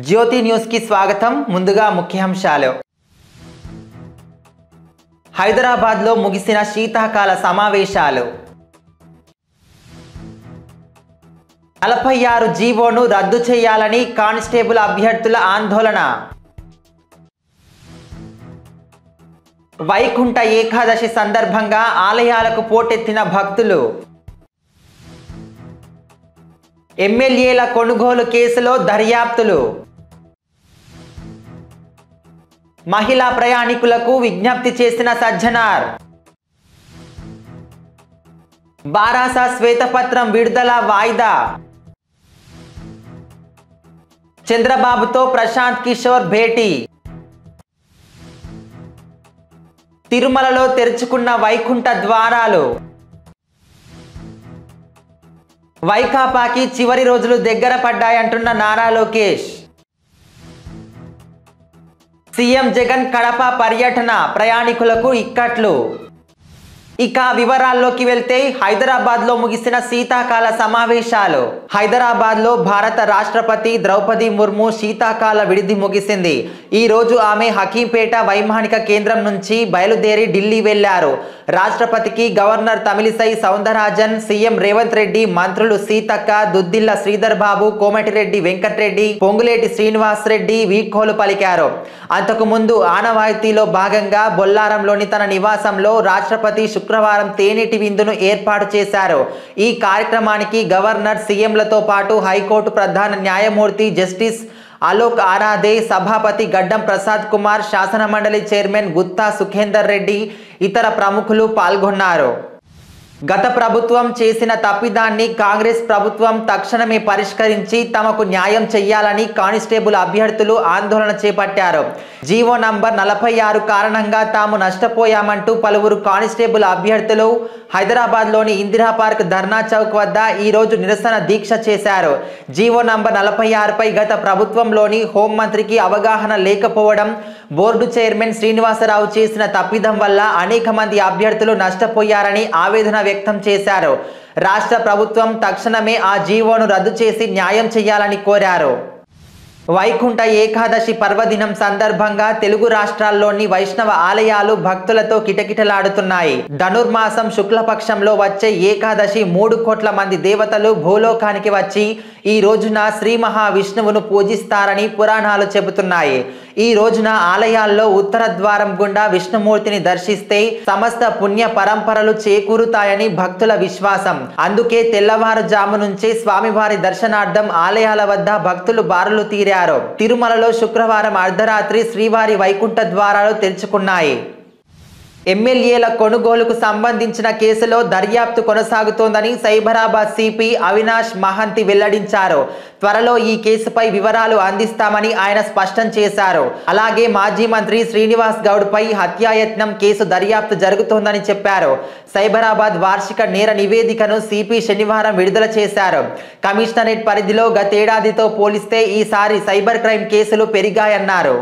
జ్యోతి news కి స్వాగతం. ముందుగా ముఖ్యాంశాలు. హైదరాబాద్ లో ముగిసిన శీతాకాల సమావేశాలు. 46 జీవోను రద్దు చేయాలని కానిస్టేబుల్ అభ్యర్థుల ఆందోళన. వైకుంఠ ఏకాదశి సందర్భంగా ఆలయాలకు పోటెత్తిన భక్తులు. ఎమ్మెల్యేల కొనుగోలు కేసులో దర్యాప్తులు. మహిళా ప్రయాణికులకు విజ్ఞప్తి చేసిన సజ్జనార్. బారాస శ్వేతపత్రం విడుదల వాయిదా. చంద్రబాబుతో ప్రశాంత్ కిషోర్ భేటీ. తిరుమలలో తెరుచుకున్న వైకుంఠ ద్వారాలు. వైకాపాకి చివరి రోజులు దగ్గర పడ్డాయంటున్న నారా లోకేష్. సీఎం జగన్ కడప పర్యటన, ప్రయాణికులకు ఇక్కట్లు. ఇక వివరాల్లోకి వెళ్తే హైదరాబాద్లో ముగిసిన శీతాకాల సమావేశాలు. హైదరాబాద్లో భారత రాష్ట్రపతి ద్రౌపది ముర్ము శీతాకాల విడిది ముగిసింది. ఈ రోజు ఆమె హకీంపేట వైమానిక కేంద్రం నుంచి బయలుదేరి ఢిల్లీ వెళ్లారు. రాష్ట్రపతికి గవర్నర్ తమిళిసై సౌందరరాజన్, సీఎం రేవంత్ రెడ్డి, మంత్రులు సీతక్క, దుద్దిల్ల శ్రీధర్ బాబు, కోమటిరెడ్డి వెంకటరెడ్డి, పొంగులేటి శ్రీనివాస్ రెడ్డి వీడ్కోలు పలికారు. అంతకు ముందు ఆనవాయితీలో భాగంగా బొల్లారంలోని తన నివాసంలో రాష్ట్రపతి శుక్రవారం తేనెటి విందును ఏర్పాటు చేశారు. ఈ కార్యక్రమానికి గవర్నర్, సీఎంలతో పాటు హైకోర్టు ప్రధాన న్యాయమూర్తి జస్టిస్ అలోక్ ఆరాధే, సభాపతి గడ్డం ప్రసాద్ కుమార్, శాసనమండలి చైర్మన్ గుత్తా సుఖేందర్ రెడ్డి, ఇతర ప్రముఖులు పాల్గొన్నారు. గత ప్రభుత్వం చేసిన తప్పిదాన్ని కాంగ్రెస్ ప్రభుత్వం తక్షణమే పరిష్కరించి తమకు న్యాయం చేయాలని కానిస్టేబుల్ అభ్యర్థులు ఆందోళన చేపట్టారు. జీవో నంబర్ 46 కారణంగా తాము నష్టపోయామంటూ పలువురు కానిస్టేబుల్ అభ్యర్థులు హైదరాబాద్లోని ఇందిరా పార్క్ ధర్నా చౌక్ వద్ద ఈరోజు నిరసన దీక్ష చేశారు. జీవో నంబర్ 46పై గత ప్రభుత్వంలోని హోంమంత్రికి అవగాహన లేకపోవడం, బోర్డు చైర్మన్ శ్రీనివాసరావు చేసిన తప్పిదం వల్ల అనేక మంది అభ్యర్థులు నష్టపోయారని ఆవేదన వ్యక్తం చేశారు. రాష్ట్ర ప్రభుత్వం తక్షణమే ఆ జీవోను రద్దు చేసి న్యాయం చేయాలని కోరారు. వైకుంఠ ఏకాదశి పర్వదినం సందర్భంగా తెలుగు రాష్ట్రాల్లోని వైష్ణవ ఆలయాలు భక్తులతో కిటకిటలాడుతున్నాయి. ధనుర్మాసం శుక్లపక్షంలో వచ్చే ఏకాదశి 3 కోట్ల మంది దేవతలు భూలోకానికి వచ్చి ఈ రోజున శ్రీ మహావిష్ణువును పూజిస్తారని పురాణాలు చెబుతున్నాయి. ఈ రోజున ఆలయాల్లో ఉత్తర ద్వారం గుండా విష్ణుమూర్తిని దర్శిస్తే సమస్త పుణ్య పరంపరలు చేకూరుతాయని భక్తుల విశ్వాసం. అందుకే తెల్లవారుజాము నుంచే స్వామివారి దర్శనార్థం ఆలయాల వద్ద భక్తులు బారులు తీరారు. తిరుమలలో శుక్రవారం అర్ధరాత్రి శ్రీవారి వైకుంఠ ద్వారాలు తెరుచుకున్నాయి. ఎమ్మెల్యేల కొనుగోలుకు సంబంధించిన కేసులో దర్యాప్తు కొనసాగుతోందని సైబరాబాద్ సిపి అవినాష్ మహంతి వెల్లడించారు. త్వరలో ఈ కేసుపై వివరాలు అందిస్తామని ఆయన స్పష్టం చేశారు. అలాగే మాజీ మంత్రి శ్రీనివాస్ గౌడ్పై హత్యాయత్నం కేసు దర్యాప్తు జరుగుతోందని చెప్పారు. సైబరాబాద్ వార్షిక నేర నివేదికను సిపి శనివారం విడుదల చేశారు. కమిషనరేట్ పరిధిలో గతేడాదితో పోలిస్తే ఈసారి సైబర్ క్రైమ్ కేసులు పెరిగాయన్నారు.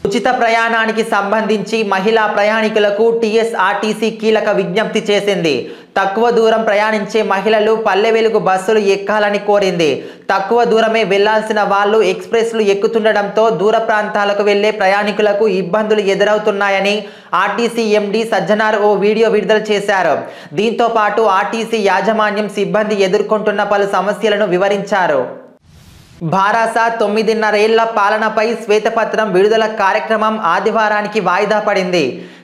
ఉచిత ప్రయాణానికి సంబంధించి మహిళా ప్రయాణికులకు టీఎస్ఆర్టీసీ కీలక విజ్ఞప్తి చేసింది. తక్కువ దూరం ప్రయాణించే మహిళలు పల్లె వెలుగు బస్సులు ఎక్కాలని కోరింది. తక్కువ దూరమే వెళ్లాల్సిన వాళ్ళు ఎక్స్ప్రెస్లు ఎక్కుతుండటంతో దూర ప్రాంతాలకు వెళ్లే ప్రయాణికులకు ఇబ్బందులు ఎదురవుతున్నాయని ఆర్టీసీ ఎండీ సజ్జనార్ ఓ వీడియో విడుదల చేశారు. దీంతో పాటు ఆర్టీసీ యాజమాన్యం సిబ్బంది ఎదుర్కొంటున్న పలు సమస్యలను వివరించారు. బారాస 9.5 ఏళ్ల పాలనపై శ్వేతపత్రం విడుదల కార్యక్రమం ఆదివారానికి వాయిదా పడింది.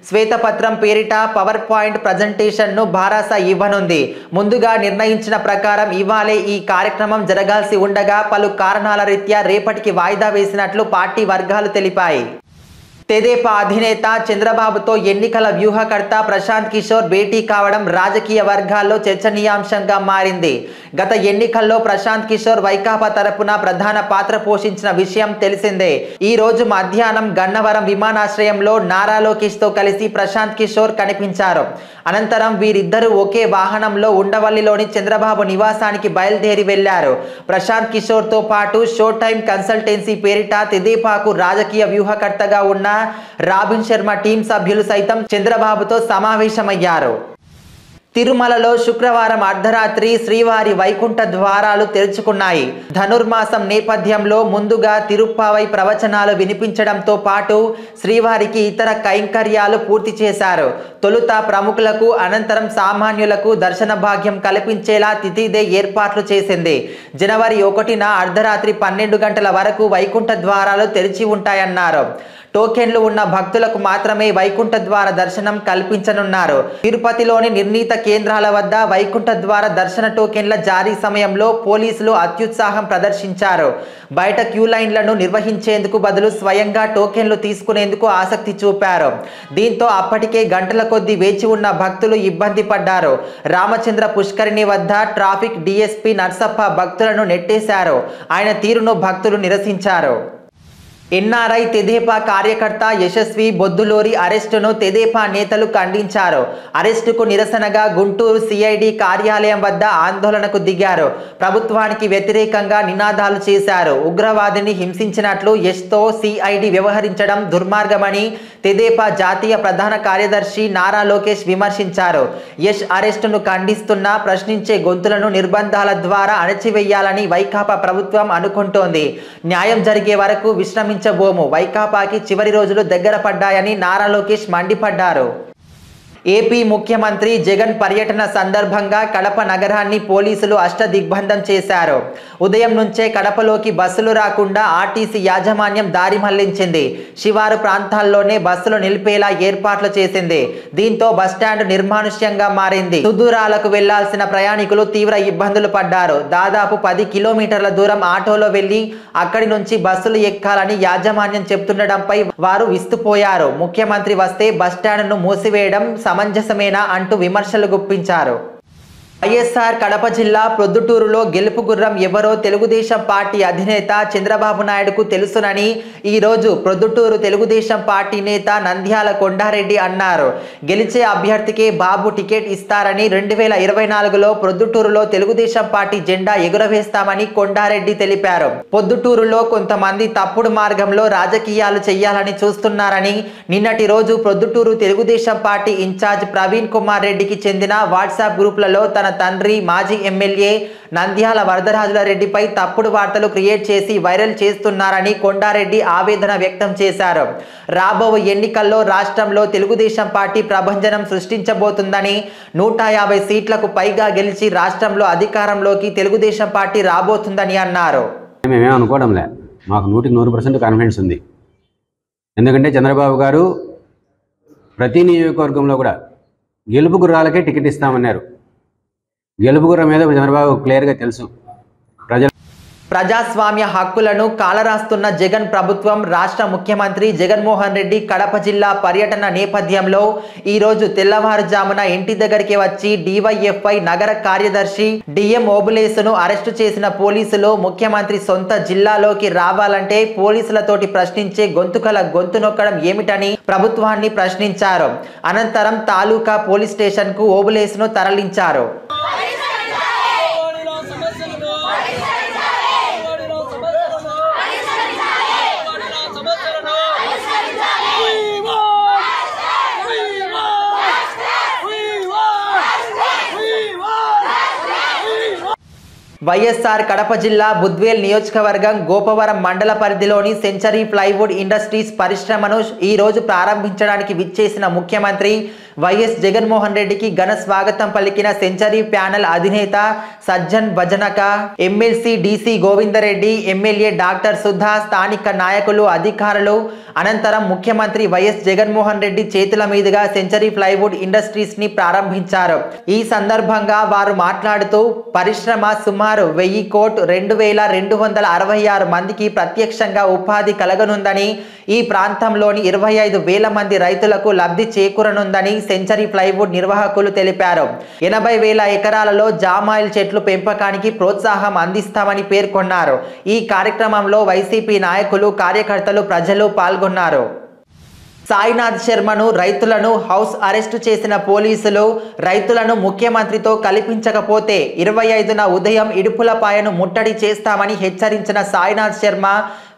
శ్వేతపత్రం పేరిట పవర్ పాయింట్ ప్రజెంటేషన్ను బారాస ఇవ్వనుంది. ముందుగా నిర్ణయించిన ప్రకారం ఇవాళే ఈ కార్యక్రమం జరగాల్సి ఉండగా పలు కారణాల రీత్యా రేపటికి వాయిదా వేసినట్లు పార్టీ వర్గాలు తెలిపాయి. తెదేపా అధినేత చంద్రబాబుతో ఎన్నికల వ్యూహకర్త ప్రశాంత్ కిషోర్ భేటీ కావడం రాజకీయ వర్గాల్లో చర్చనీయాంశంగా మారింది. గత ఎన్నికల్లో ప్రశాంత్ కిషోర్ వైకాపా తరపున ప్రధాన పాత్ర పోషించిన విషయం తెలిసిందే. ఈ రోజు మధ్యాహ్నం గన్నవరం విమానాశ్రయంలో నారా లోకేష్ తో కలిసి ప్రశాంత్ కిషోర్ కనిపించారు. అనంతరం వీరిద్దరూ ఒకే వాహనంలో ఉండవల్లిలోని చంద్రబాబు నివాసానికి బయలుదేరి వెళ్లారు. ప్రశాంత్ కిషోర్ తో పాటు షో టైమ్ కన్సల్టెన్సీ పేరిట తెదేపాకు రాజకీయ వ్యూహకర్తగా ఉన్న రాబిన్ శర్మ టీం సభ్యులు సైతం చంద్రబాబుతో సమావేశమయ్యారు. తిరుమలలో శుక్రవారం అర్ధరాత్రి శ్రీవారి వైకుంఠ ద్వారాలు తెరుచుకున్నాయి. ధనుర్మాసం నేపథ్యంలో ముందుగా తిరుప్పావై ప్రవచనాలు వినిపించడంతో పాటు శ్రీవారికి ఇతర కైంకర్యాలు పూర్తి చేశారు. తొలుత ప్రముఖులకు, అనంతరం సామాన్యులకు దర్శన భాగ్యం కల్పించేలా తిథిదే ఏర్పాట్లు చేసింది. జనవరి 1న అర్ధరాత్రి 12 గంటల వరకు వైకుంఠ ద్వారాలు తెరిచి ఉంటాయన్నారు. టోకెన్లు ఉన్న భక్తులకు మాత్రమే వైకుంఠ ద్వార దర్శనం కల్పించనున్నారు. తిరుపతిలోని నిర్ణీత కేంద్రాల వద్ద వైకుంఠ ద్వార దర్శన టోకెన్ల జారీ సమయంలో పోలీసులు అత్యుత్సాహం ప్రదర్శించారు. బయట క్యూ లైన్లను నిర్వహించేందుకు బదులు స్వయంగా టోకెన్లు తీసుకునేందుకు ఆసక్తి చూపారు. దీంతో అప్పటికే గంటల కొద్దీ వేచి ఉన్న భక్తులు ఇబ్బంది పడ్డారు. రామచంద్ర పుష్కరిణి వద్ద ట్రాఫిక్ డీఎస్పీ నర్సప్ప భక్తులను నెట్టేశారు. ఆయన తీరును భక్తులు నిరసించారు. ఎన్ఆర్ఐ తెదేపా కార్యకర్త యశస్వి బొద్దులూరి అరెస్టును తెదేపా నేతలు ఖండించారు. అరెస్టుకు నిరసనగా గుంటూరు సిఐడి కార్యాలయం వద్ద ఆందోళనకు దిగారు. ప్రభుత్వానికి వ్యతిరేకంగా నినాదాలు చేశారు. ఉగ్రవాదిని హింసించినట్లు యష్తో సిఐడి వ్యవహరించడం దుర్మార్గమని తెదేపా జాతీయ ప్రధాన కార్యదర్శి నారా లోకేష్ విమర్శించారు. యష్ అరెస్టును ఖండిస్తున్నా ప్రశ్నించే గొంతులను నిర్బంధాల ద్వారా అణచివేయాలని వైకాపా ప్రభుత్వం అనుకుంటోంది. న్యాయం జరిగే వరకు విశ్రమించబోము. వైకాపాకి చివరి రోజులు దగ్గర పడ్డాయని నారా లోకేష్ మండిపడ్డారు. ఏపీ ముఖ్యమంత్రి జగన్ పర్యటన సందర్భంగా కడప నగరాన్ని పోలీసులు అష్టదిగ్బంధం చేశారు. ఉదయం నుంచే కడపలోకి బస్సులు రాకుండా ఆర్టీసీ యాజమాన్యం దారి మళ్లించింది. శివారు ప్రాంతాల్లోనే బస్సులు నిలిపేలా ఏర్పాట్లు చేసింది. దీంతో బస్టాండ్ నిర్మానుష్యంగా మారింది. సుదూరాలకు వెళ్లాల్సిన ప్రయాణికులు తీవ్ర ఇబ్బందులు పడ్డారు. దాదాపు 10 కిలోమీటర్ల దూరం ఆటోలో వెళ్లి అక్కడి నుంచి బస్సులు ఎక్కాలని యాజమాన్యం చెప్తుండడంపై వారు విస్తుపోయారు. ముఖ్యమంత్రి వస్తే బస్టాండ్ను మూసివేయడం సమంజసమేనా అంటూ విమర్శలు గుప్పించారు. వైఎస్ఆర్ కడప జిల్లా ప్రొద్దుటూరులో గెలుపు గుర్రం ఎవరో తెలుగుదేశం పార్టీ అధినేత చంద్రబాబు నాయుడుకు తెలుసునని ఈరోజు ప్రొద్దుటూరు తెలుగుదేశం పార్టీ నేత నంద్యాల కొండారెడ్డి అన్నారు. గెలిచే అభ్యర్థికే బాబు టికెట్ ఇస్తారని 2024లో ప్రొద్దుటూరులో తెలుగుదేశం పార్టీ జెండా ఎగురవేస్తామని కొండారెడ్డి తెలిపారు. పొద్దుటూరులో కొంతమంది తప్పుడు మార్గంలో రాజకీయాలు చేయాలని చూస్తున్నారని నిన్నటి రోజు ప్రొద్దుటూరు తెలుగుదేశం పార్టీ ఇన్ఛార్జ్ ప్రవీణ్ కుమార్ రెడ్డికి చెందిన వాట్సాప్ గ్రూపులలో తన తండ్రి మాజీ ఎమ్మెల్యే నంద్యాల వరదరాజుల రెడ్డిపై తప్పుడు వార్తలు క్రియేట్ చేసి వైరల్ చేస్తున్నారని కొండారెడ్డి ఆవేదన వ్యక్తం చేశారు. రాబో ఎన్నికల్లో రాష్ట్రంలో తెలుగుదేశం పార్టీ ప్రభంజనం సృష్టించబోతుందని, 150 సీట్లకు పైగా గెలిచి రాష్ట్రంలో అధికారంలోకి తెలుగుదేశం పార్టీ రాబోతుందని అన్నారు. మేమేం అనుకోవడంలే, మాకు 100% కాన్ఫిడెన్స్ ఉంది. ఎందుకంటే చంద్రబాబు గారు ప్రతి నియోజకవర్గంలో కూడా గెలుపు గుర్రాలకే టికెట్ ఇస్తామన్నారు. గెలుపు గుర్రం మీద చంద్రబాబు క్లియర్గా తెలుసు. ప్రజాస్వామ్య హక్కులను కాలరాస్తున్న జగన్ ప్రభుత్వం రాష్ట్ర ముఖ్యమంత్రి జగన్మోహన్ రెడ్డి కడప జిల్లా పర్యటన నేపథ్యంలో ఈరోజు తెల్లవారుజామున ఇంటి దగ్గరికి వచ్చి డివైఎఫ్ఐ నగర కార్యదర్శి డిఎం ఓబులేసును అరెస్టు చేసిన పోలీసులు ముఖ్యమంత్రి సొంత జిల్లాలోకి రావాలంటే పోలీసులతోటి ప్రశ్నించే గొంతుకల గొంతు నొక్కడం ఏమిటని ప్రభుత్వాన్ని ప్రశ్నించారు. అనంతరం తాలూకా పోలీస్ స్టేషన్కు ఓబులేసును తరలించారు. వైఎస్ఆర్ కడప జిల్లా బుద్వేల్ నియోజకవర్గం గోపవరం మండల పరిధిలోని సెంచరీ ప్లైవుడ్ ఇండస్ట్రీస్ పరిశ్రమను ఈ రోజు ప్రారంభించడానికి విచ్చేసిన ముఖ్యమంత్రి వైఎస్ జగన్మోహన్ రెడ్డికి ఘన స్వాగతం పలికిన సెంచరీ ప్యానెల్ అధినేత Sajjan Bhajanka, MLC DC Govindareddy, MLA doctor Sudha, స్థానిక నాయకులు, అధికారులు అనంతరం ముఖ్యమంత్రి వైఎస్ జగన్మోహన్ రెడ్డి చేతుల మీదుగా సెంచరీ ప్లైవుడ్ ఇండస్ట్రీస్ ని ప్రారంభించారు. ఈ సందర్భంగా వారు మాట్లాడుతూ పరిశ్రమ సుమారు 1000 కోట్ 2266 మందికి ప్రత్యక్షంగా ఉపాధి కలగనుందని, ఈ ప్రాంతంలోని 25,000 మంది రైతులకు లబ్ధి చేకూరనుందని సెంచరీ ప్లైవుడ్ నిర్వాహకులు తెలిపారు. 80,000 ఎకరాలలో జామాయిల్ చెట్లు పెంపకానికి ప్రోత్సాహం అందిస్తామని పేర్కొన్నారు. ఈ కార్యక్రమంలో వైసీపీ నాయకులు, కార్యకర్తలు, ప్రజలు పాల్గొన్నారు. సాయినాథ్ శర్మను రైతులను హౌస్ అరెస్ట్ చేసిన పోలీసులు రైతులను ముఖ్యమంత్రితో కల్పించకపోతే 25న ఉదయం ఇడుపులపాయను ముట్టడి చేస్తామని హెచ్చరించిన సాయినాథ్ శర్మ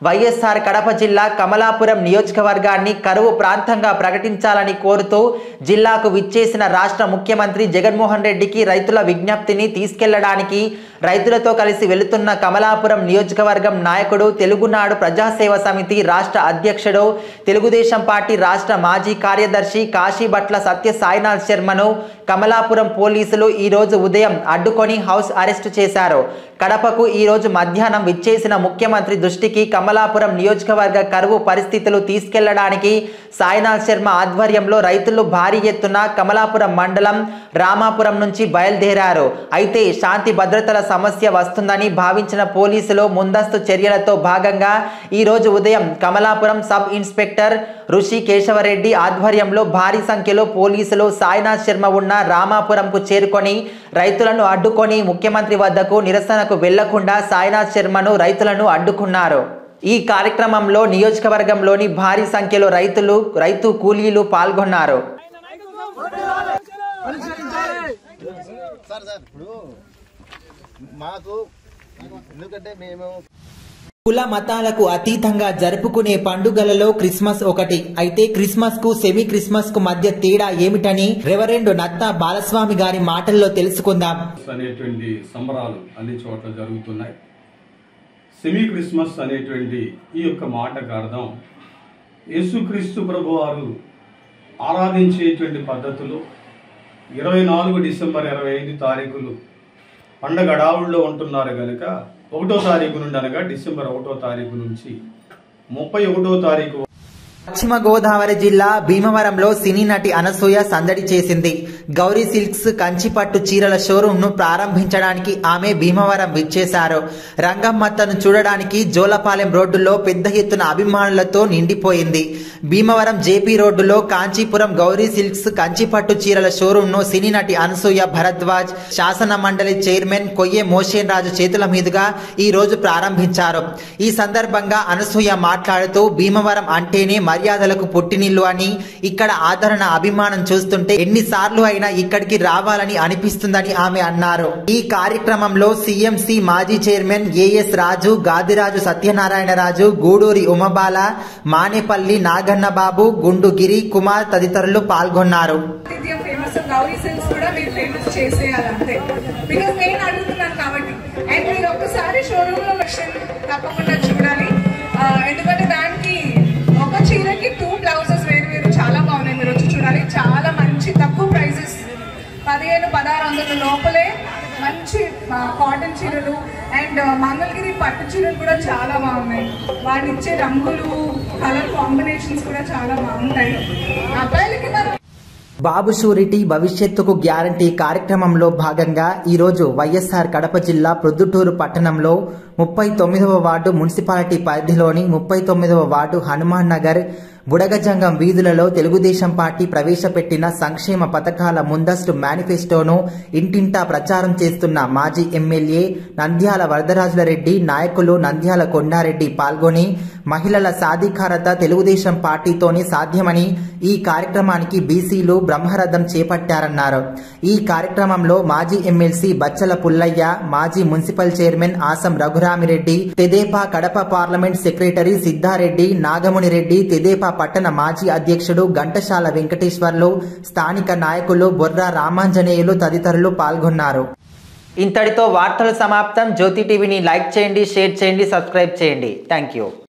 వైఎస్ఆర్ కడప జిల్లా కమలాపురం నియోజకవర్గాన్ని కరువు ప్రాంతంగా ప్రకటించాలని కోరుతూ జిల్లాకు విచ్చేసిన రాష్ట్ర ముఖ్యమంత్రి జగన్మోహన్ రెడ్డికి రైతుల విజ్ఞప్తిని తీసుకెళ్లడానికి రైతులతో కలిసి వెళుతున్న కమలాపురం నియోజకవర్గం నాయకుడు తెలుగునాడు ప్రజాసేవ సమితి రాష్ట్ర అధ్యక్షుడు తెలుగుదేశం పార్టీ రాష్ట్ర మాజీ కార్యదర్శి కాశీభట్ల సత్య సాయినాథ్ శర్మను కమలాపురం పోలీసులు ఈరోజు ఉదయం అడ్డుకొని హౌస్ అరెస్ట్ చేశారు. కడపకు ఈరోజు మధ్యాహ్నం విచ్చేసిన ముఖ్యమంత్రి దృష్టికి కమలాపురం నియోజకవర్గ కరువు పరిస్థితులు తీసుకెళ్లడానికి సాయినాథ్ శర్మ ఆధ్వర్యంలో రైతులు భారీ ఎత్తున కమలాపురం మండలం రామాపురం నుంచి బయలుదేరారు. అయితే శాంతి భద్రతల సమస్య వస్తుందని భావించిన పోలీసులు ముందస్తు చర్యలతో భాగంగా ఈరోజు ఉదయం కమలాపురం సబ్ ఇన్స్పెక్టర్ ఋషి కేశవరెడ్డి ఆధ్వర్యంలో భారీ సంఖ్యలో పోలీసులు సాయినాథ్ శర్మ ఉన్న రామాపురంకు చేరుకొని రైతులను అడ్డుకొని ముఖ్యమంత్రి వద్దకు నిరసనకు వెళ్లకుండా సాయినాథ్ శర్మను రైతులను అడ్డుకున్నారు. ఈ కార్యక్రమంలో నియోజకవర్గంలోని భారీ సంఖ్యలో రైతు కూలీలు పాల్గొన్నారు. కుల మతాలకు అతీతంగా జరుపుకునే పండుగలలో క్రిస్మస్ ఒకటి. అయితే క్రిస్మస్ కు సెమీ క్రిస్మస్ కు మధ్య తేడా ఏమిటని రెవరెండ్ నత్తా బాలస్వామి గారి మాటల్లో తెలుసుకుందాం. అనేటువంటి సంబరాలు అన్ని చోట్ల జరుగుతున్నాయి. సెమీ క్రిస్మస్ అనేటువంటి ఈ యొక్క మాటకు అర్థం యేసుక్రీస్తు ప్రభు వారు ఆరాధించేటువంటి పద్ధతులు 24 డిసెంబర్ 25 తారీఖులు పండగ అడావుల్లో ఉంటున్నారు కనుక 1వ తారీఖు నుండి అనగా డిసెంబర్ 1వ తారీఖు నుంచి 31వ తారీఖు. పశ్చిమ గోదావరి జిల్లా భీమవరంలో సినీ నటి అనసూయ సందడి చేసింది. గౌరీ సిల్క్స్ కంచిపట్టు చీరల షోరూమ్ ను ప్రారంభించడానికి ఆమె భీమవరం విచ్చేశారు. రంగమ్మత్తను చూడడానికి జోలపాలెం రోడ్డులో పెద్ద ఎత్తున అభిమానులతో నిండిపోయింది. భీమవరం జేపీ రోడ్డులో కాంచీపురం గౌరీ సిల్క్స్ కంచిపట్టు చీరల షోరూమ్ ను సినీ నటి అనసూయ భరద్వాజ్ శాసన మండలి చైర్మన్ కొయ్యే మోషేన్ రాజు చేతుల మీదుగా ఈ రోజు ప్రారంభించారు. ఈ సందర్భంగా అనసూయ మాట్లాడుతూ భీమవరం అంటేనే మర్యాదలకు పుట్టినిల్లు అని, ఇక్కడ ఆదరణ అభిమానం చూస్తుంటే ఎన్నిసార్లు అయినా ఇక్కడికి రావాలని అనిపిస్తుందని ఆమె అన్నారు. ఈ కార్యక్రమంలో సిఎంసి మాజీ చైర్మన్ ఏఎస్ రాజు, గాదిరాజు సత్యనారాయణరాజు, గూడూరి ఉమబాల, మానేపల్లి నాగన్నబాబు, గుండుగిరి కుమార్ తదితరులు పాల్గొన్నారు. ఎందుకంటే దానికి ఒక చీరకి 2 బ్లౌజెస్ వేరు చాలా బాగున్నాయి. మీరు వచ్చి చూడాలి. చాలా మంచి తక్కువ ప్రైజెస్ 1500-1600 లోపలే మంచి కాటన్ చీరలు అండ్ మంగళగిరి పట్టు చీరలు కూడా చాలా బాగున్నాయి. వాటిని ఇచ్చే రంగులు కలర్ కాంబినేషన్స్ కూడా చాలా బాగుంటాయి. అబ్బాయిలకి మనం బాబు షూరిటీ భవిష్యత్తుకు గ్యారంటీ కార్యక్రమంలో భాగంగా ఈరోజు వైఎస్ఆర్ కడప జిల్లా ప్రొద్దుటూరు పట్టణంలో 39వ వార్డు మున్సిపాలిటీ పరిధిలోని 39వ వార్డు హనుమాన్ నగర్ బుడగజంగం వీధులలో తెలుగుదేశం పార్టీ ప్రవేశపెట్టిన సంక్షేమ పథకాల ముందస్తు మేనిఫెస్టోను ఇంటింటా ప్రచారం చేస్తున్న మాజీ ఎమ్మెల్యే నంద్యాల వరదరాజులరెడ్డి, నాయకులు నంద్యాల కొండారెడ్డి పాల్గొని మహిళల సాధికారత తెలుగుదేశం పార్టీతోనే సాధ్యమని ఈ కార్యక్రమానికి బీసీలు బ్రహ్మరథం చేపట్టారన్నారు. ఈ కార్యక్రమంలో మాజీ ఎమ్మెల్సీ బచ్చల పుల్లయ్య, మాజీ మున్సిపల్ చైర్మన్ ఆసం రఘురామిరెడ్డి, తెదేపా కడప పార్లమెంట్ సెక్రటరీ సిద్ధారెడ్డి, నాగమునిరెడ్డి, తెదేపా పట్టణ మాజీ అధ్యక్షుడు ఘంటసాల వెంకటేశ్వర్లు, స్థానిక నాయకులు బొర్రా రామాంజనేయులు తదితరులు పాల్గొన్నారు. ఇంతటితో వార్తలు సమాప్తం. జ్యోతి టీవీని లైక్ చేయండి, షేర్ చేయండి, సబ్స్క్రైబ్ చేయండి. Thank you.